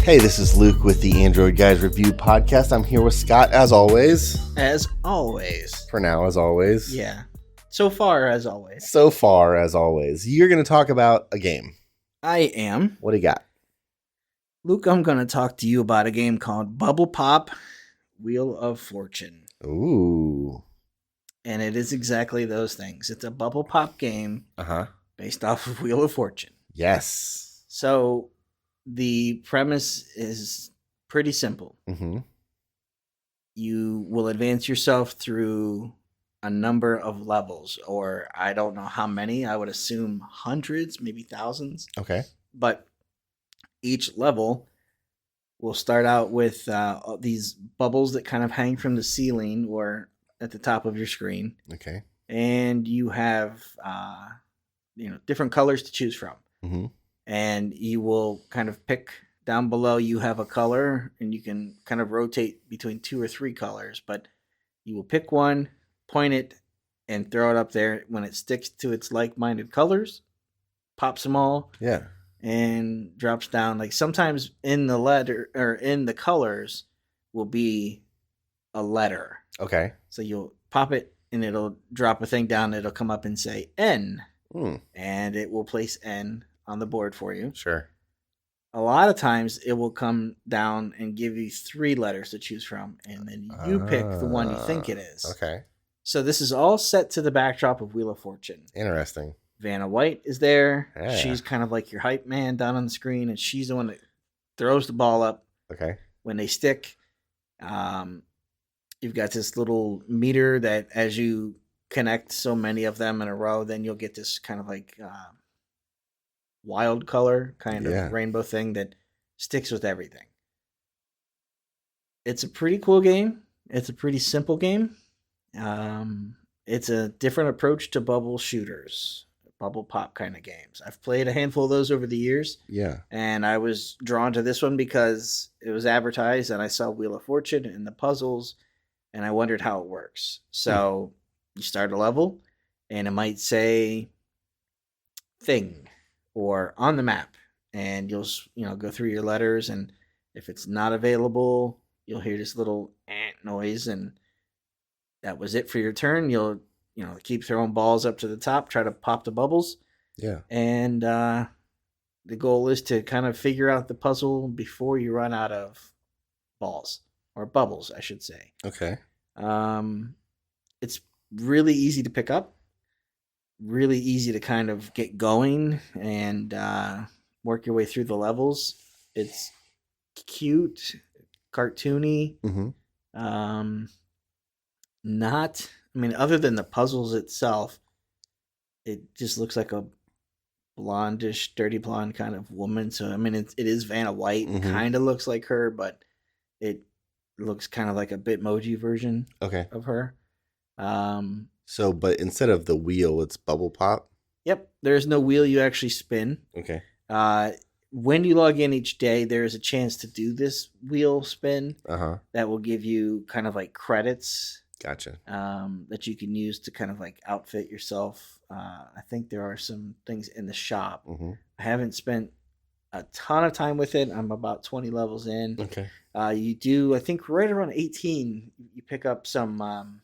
Hey, this is Luke with the Android Guys Review Podcast. I'm here with Scott, as always. As always. For now, as always. Yeah. So far, as always. So far, as always. You're going to talk about a game. I am. What do you got? Luke, I'm going to talk to you about a game called Bubble Pop Wheel of Fortune. Ooh. And it is exactly those things. It's a bubble pop game based off of Wheel of Fortune. Yes. So the premise is pretty simple. Mm-hmm. You will advance yourself through a number of levels, or I don't know how many. I would assume hundreds, maybe thousands. Okay. But each level will start out with these bubbles that kind of hang from the ceiling or at the top of your screen. Okay. And you have different colors to choose from. Mm-hmm. And you will kind of pick down below. You have a color, and you can kind of rotate between 2 or 3 colors. But you will pick one, point it, and throw it up there. When it sticks to its like-minded colors, pops them all. Yeah. And drops down. Like sometimes in the letter or in the colors will be a letter. Okay. So you'll pop it and it'll drop a thing down. It'll come up and say N. And it will place N on the board for you. Sure. A lot of times it will come down and give you 3 letters to choose from. And then you pick the one you think it is. Okay. So this is all set to the backdrop of Wheel of Fortune. Interesting. Vanna White is there. Yeah. She's kind of like your hype man down on the screen, and she's the one that throws the ball up. Okay. When they stick. You've got this little meter that as you connect so many of them in a row, then you'll get this kind of like wild color kind of rainbow thing that sticks with everything. It's a pretty cool game. It's a pretty simple game. It's a different approach to bubble shooters. Bubble pop kind of games. I've played a handful of those over the years. Yeah. And I was drawn to this one because it was advertised and I saw Wheel of Fortune and the puzzles and I wondered how it works. So you start a level and it might say thing or on the map and you'll go through your letters, and if it's not available, you'll hear this little ant noise and that was it for your turn. You'll keep throwing balls up to the top, try to pop the bubbles. Yeah. And the goal is to kind of figure out the puzzle before you run out of balls or bubbles, I should say. Okay. It's really easy to pick up, really easy to kind of get going and work your way through the levels. It's cute, cartoony. Mm-hmm. Other than the puzzles itself, it just looks like a blondish, dirty blonde kind of woman. So, it is Vanna White. Mm-hmm. Kind of looks like her, but it looks kind of like a Bitmoji version of her. But instead of the wheel, it's bubble pop? Yep. There's no wheel you actually spin. Okay. When you log in each day, there's a chance to do this wheel spin. That will give you kind of like credits. Gotcha. That you can use to kind of like outfit yourself. I think there are some things in the shop. Mm-hmm. I haven't spent a ton of time with it. I'm about 20 levels in. Okay. You do, I think right around 18, you pick up some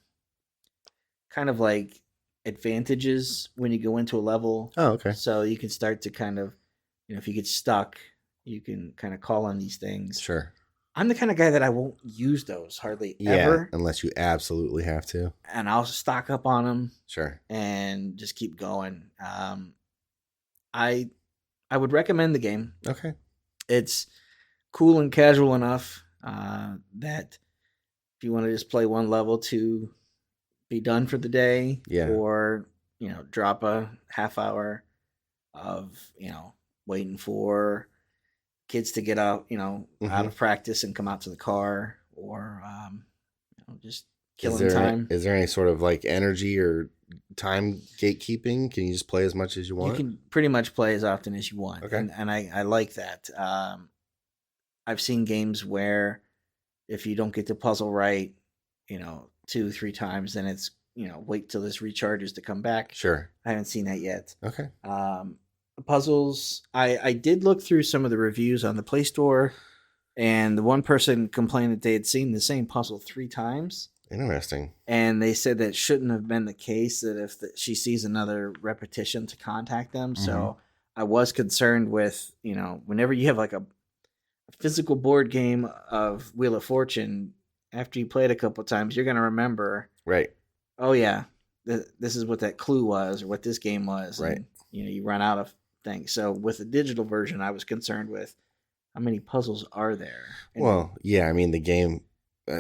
kind of like advantages when you go into a level. Oh, okay. So you can start to kind of, if you get stuck, you can kind of call on these things. Sure. I'm the kind of guy that I won't use those hardly ever. Unless you absolutely have to. And I'll stock up on them. Sure. And just keep going. I would recommend the game. Okay. It's cool and casual enough that if you want to just play one level to be done for the day, or drop a half hour of waiting for kids to get out, out of practice and come out to the car, or just killing time. Is there any sort of like energy or time gatekeeping? Can you just play as much as you want? You can pretty much play as often as you want. Okay. And I like that. I've seen games where if you don't get the puzzle right, 2-3 times, then it's, wait till this recharges to come back. Sure. I haven't seen that yet. Okay. Puzzles. I did look through some of the reviews on the Play Store And the one person complained that they had seen the same puzzle 3 times. Interesting. And they said that shouldn't have been the case, that if she sees another repetition to contact them. Mm-hmm. So I was concerned with, whenever you have like a physical board game of Wheel of Fortune, after you play it a couple times, you're going to remember, Right. oh yeah, this is what that clue was or what this game was. Right. And, you run out of things. So with the digital version, I was concerned with how many puzzles are there. And well, yeah, I mean the game.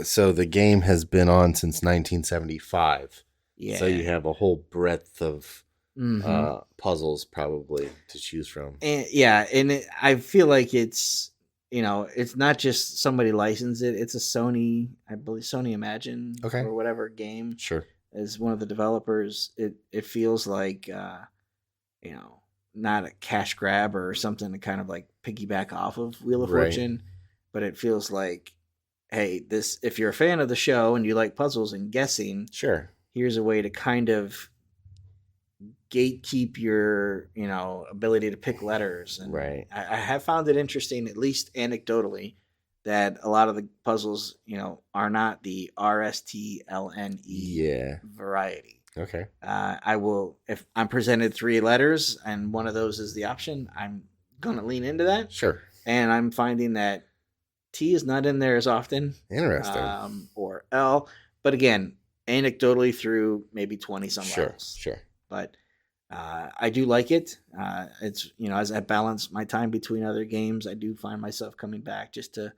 So the game has been on since 1975. yeah. So you have a whole breadth of Mhm. puzzles probably to choose from. And I feel like it's it's not just somebody licensed it. It's a Sony, I believe Sony Imagine Okay. or whatever game Sure. is one of the developers. It feels like not a cash grab or something to kind of like piggyback off of Wheel of Right. Fortune, but it feels like, hey, this, if you're a fan of the show and you like puzzles and guessing, Sure. here's a way to kind of gatekeep your ability to pick letters. And Right. I have found it interesting, at least anecdotally, that a lot of the puzzles are not the RSTLNE Yeah. variety. Okay. I will, if I'm presented 3 letters and one of those is the option, I'm gonna lean into that. Sure. And I'm finding that T is not in there as often, Interesting. or L, but again, anecdotally through maybe 20 some Sure. levels. Sure. But I do like it. It's as I balance my time between other games, I do find myself coming back just to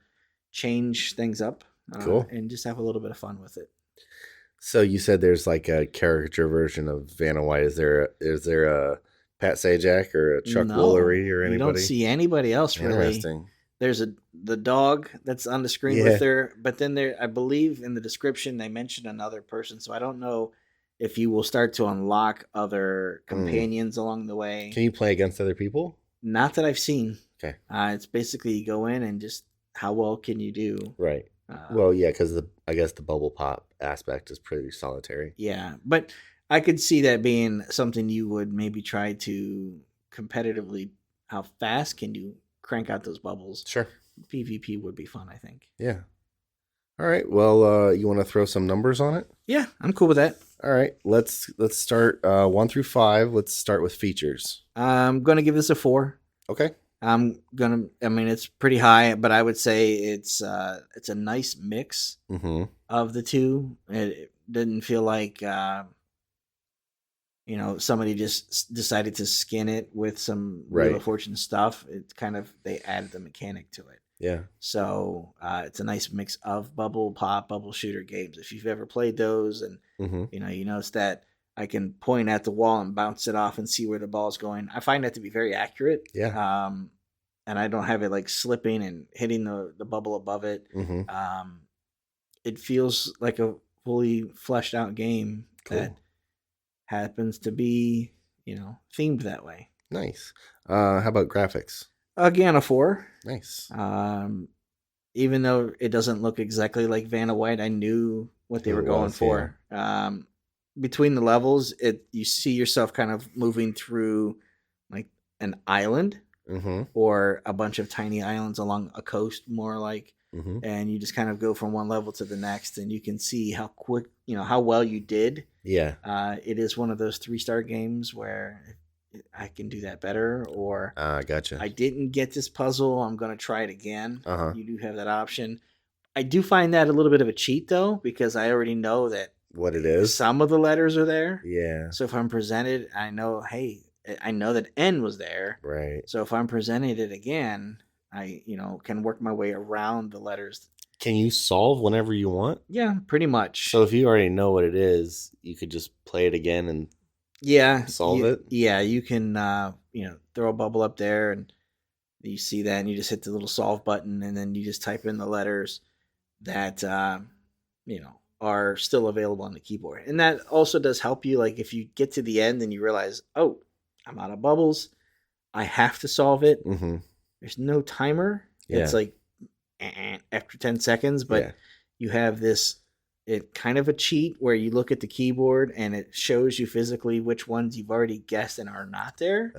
change things up, Cool. and just have a little bit of fun with it. So you said there's like a caricature version of Vanna White. Is there a Pat Sajak or a Chuck Woolery or anybody? You don't see anybody else really. Interesting. There's the dog that's on the screen with her, but then I believe in the description they mentioned another person, so I don't know if you will start to unlock other companions along the way. Can you play against other people? Not that I've seen. Okay. It's basically you go in and just how well can you do? Right. Well, yeah, because I guess the bubble pop aspect is pretty solitary. Yeah, but I could see that being something you would maybe try to competitively. How fast can you crank out those bubbles? Sure. PvP would be fun, I think. Yeah. All right. Well, you want to throw some numbers on it? Yeah, I'm cool with that. All right. Let's start 1 through 5. Let's start with features. I'm gonna give this a 4. Okay. I mean, it's pretty high, but I would say it's a nice mix of the two. It didn't feel like somebody just decided to skin it with some Wheel of Fortune stuff. It's kind of, they added the mechanic to it. Yeah. So it's a nice mix of bubble pop, bubble shooter games. If you've ever played those, and you notice that I can point at the wall and bounce it off and see where the ball's going. I find that to be very accurate. Yeah. And I don't have it like slipping and hitting the bubble above it. It feels like a fully fleshed out game that happens to be, themed that way. Nice. How about graphics? Again, a 4. Nice. Even though it doesn't look exactly like Vanna White, I knew what they were going for. Yeah. Between the levels, you see yourself kind of moving through like an island or a bunch of tiny islands along a coast, more like, and you just kind of go from one level to the next, and you can see how quick, how well you did. Yeah. It is one of those 3-star games where I can do that better, or gotcha. I didn't get this puzzle, I'm going to try it again. You do have that option. I do find that a little bit of a cheat, though, because I already know that what it is. Some of the letters are there. Yeah. So if I'm presented, I know, hey, I know that N was there. Right. So if I'm presented it again, I, can work my way around the letters. Can you solve whenever you want? Yeah, pretty much. So if you already know what it is, you could just play it again and solve it? Yeah, you can, throw a bubble up there and you see that and you just hit the little solve button and then you just type in the letters that, are still available on the keyboard. And that also does help you. Like if you get to the end and you realize, oh, I'm out of bubbles, I have to solve it. There's no timer. Yeah. It's like after 10 seconds, but you have this it kind of a cheat where you look at the keyboard and it shows you physically which ones you've already guessed and are not there.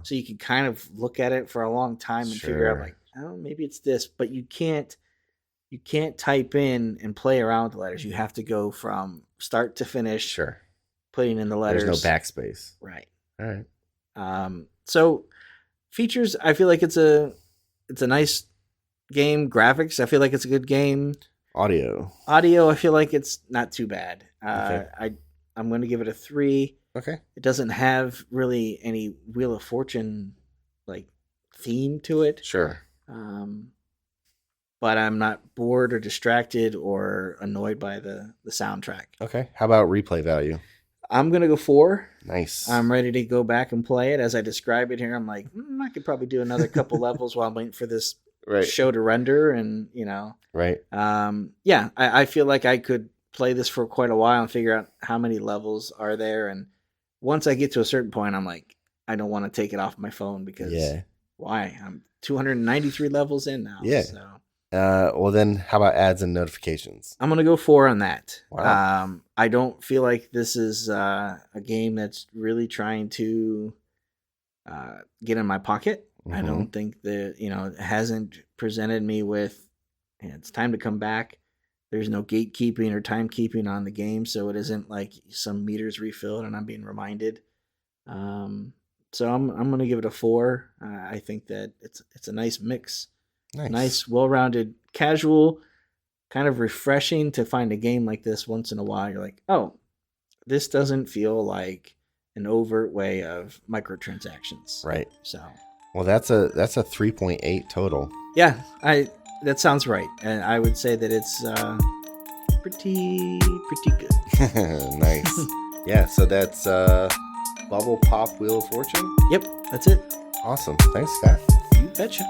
So you can kind of look at it for a long time and figure out like, oh, maybe it's this, but you can't type in and play around with the letters. You have to go from start to finish. Sure. Putting in the letters. There's no backspace. Right. All right. So features, I feel like it's a nice game. Graphics, I feel like it's a good game. Audio, I feel like it's not too bad. Okay. I'm going to give it a 3. Okay. It doesn't have really any Wheel of Fortune like theme to it. Sure. But I'm not bored or distracted or annoyed by the soundtrack. Okay. How about replay value? I'm going to go 4. Nice. I'm ready to go back and play it. As I describe it here, I'm like, I could probably do another couple levels while I'm waiting for this show to render. And, Right. Yeah, I feel like I could play this for quite a while and figure out how many levels are there. And once I get to a certain point, I'm like, I don't want to take it off my phone because why? I'm 293 levels in now. Yeah. So. Well, then how about ads and notifications? I'm going to go 4 on that. Wow. I don't feel like this is a game that's really trying to get in my pocket. Mm-hmm. I don't think that, it hasn't presented me with, it's time to come back. There's no gatekeeping or timekeeping on the game, so it isn't like some meters refilled and I'm being reminded. So I'm going to give it a 4. I think that it's a nice mix. Nice, well-rounded, casual, kind of refreshing to find a game like this once in a while. You're like, oh, this doesn't feel like an overt way of microtransactions. Right. So. Well, that's a 3.8 total. Yeah, that sounds right, and I would say that it's pretty good. Nice. Yeah. So that's Bubble Pop Wheel of Fortune. Yep, that's it. Awesome. Thanks, Scott. You betcha.